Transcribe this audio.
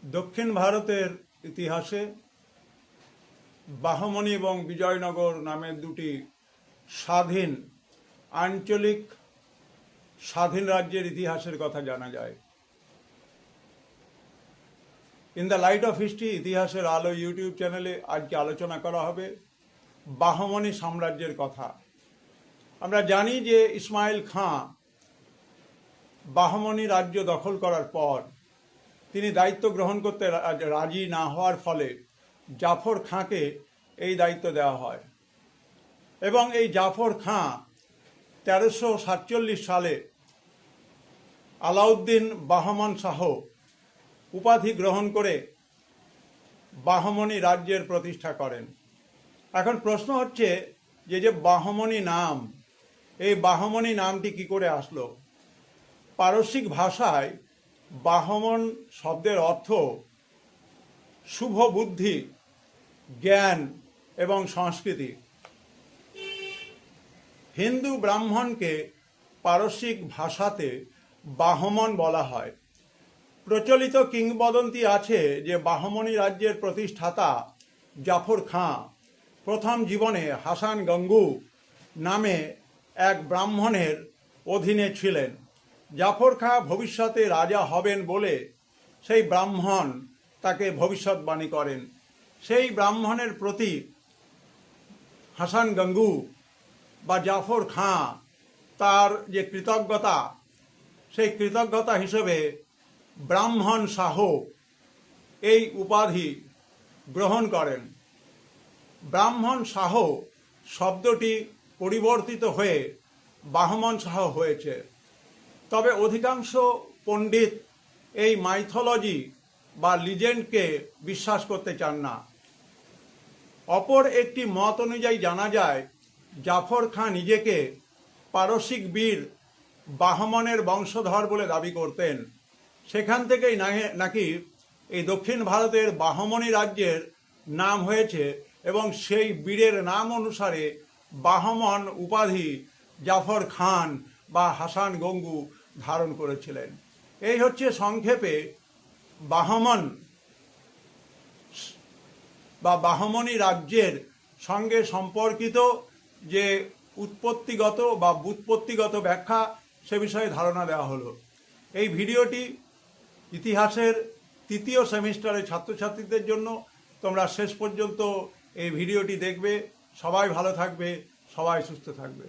দক্ষিণ ভারতের ইতিহাসে বাহমনি এবং বিজয়নগর নামের দুটি স্বাধীন আঞ্চলিক স্বাধীন রাজ্যের ইতিহাসের কথা জানা যায়। In the light off history ইতিহাসের আলো ইউটিউব চ্যানেলে আজকে আলোচনা করা হবে বাহমনি সাম্রাজ্যের কথা। আমরা জানি যে ইসমাইল খাঁ বাহমনি রাজ্য দখল করার পর তিনি দায়িত্ব গ্রহণ করতে রাজি না হওয়ার ফলে জাফর খাঁকে এই দায়িত্ব দেওয়া হয় এবং এই জাফর খাঁ 1347 সালে আলাউদ্দিন বাহমান শাহ উপাধি গ্রহণ করে বাহমনি রাজ্যের প্রতিষ্ঠা করেন। এখন প্রশ্ন হচ্ছে যে বাহমনি নাম, এই বাহমনি নামটি কি করে আসলো? পারসিক ভাষায় বাহমন শব্দের অর্থ শুভ বুদ্ধি, জ্ঞান এবং সংস্কৃতি। হিন্দু ব্রাহ্মণকে পারসিক ভাষাতে বাহমন বলা হয়। প্রচলিত কিংবদন্তি আছে যে বাহমনি রাজ্যের প্রতিষ্ঠাতা জাফর খাঁ প্রথম জীবনে হাসান গঙ্গু নামে এক ব্রাহ্মণের অধীনে ছিলেন। জাফর খাঁ ভবিষ্যতে রাজা হবেন বলে সেই ব্রাহ্মণ তাকে ভবিষ্যৎবাণী করেন। সেই ব্রাহ্মণের প্রতি হাসান গঙ্গু বা জাফর খাঁ তার যে কৃতজ্ঞতা, সেই কৃতজ্ঞতা হিসেবে ব্রাহ্মণ শাহ এই উপাধি গ্রহণ করেন। ব্রাহ্মণ শাহ শব্দটি পরিবর্তিত হয়ে বাহমন শাহ হয়েছে। তবে অধিকাংশ পণ্ডিত এই মাইথোলজি বা লিজেন্ডকে বিশ্বাস করতে চান না। অপর একটি মত অনুযায়ী জানা যায় জাফর খাঁ নিজেকে পারসিক বীর বাহমনের বংশধর বলে দাবি করতেন। সেখান থেকেই নাকি এই দক্ষিণ ভারতের বাহমনি রাজ্যের নাম হয়েছে এবং সেই বীরের নাম অনুসারে বাহমন উপাধি জাফর খান বা হাসান গঙ্গু ধারণ করেছিলেন। এই হচ্ছে সংক্ষেপে বাহমন বা বাহমনি রাজ্যের সঙ্গে সম্পর্কিত যে উৎপত্তিগত বা ব্যুৎপত্তিগত ব্যাখ্যা, সে বিষয়ে ধারণা দেওয়া হলো। এই ভিডিওটি ইতিহাসের তৃতীয় সেমিস্টারের ছাত্রছাত্রীদের জন্য। তোমরা শেষ পর্যন্ত এই ভিডিওটি দেখবে। সবাই ভালো থাকবে, সবাই সুস্থ থাকবে।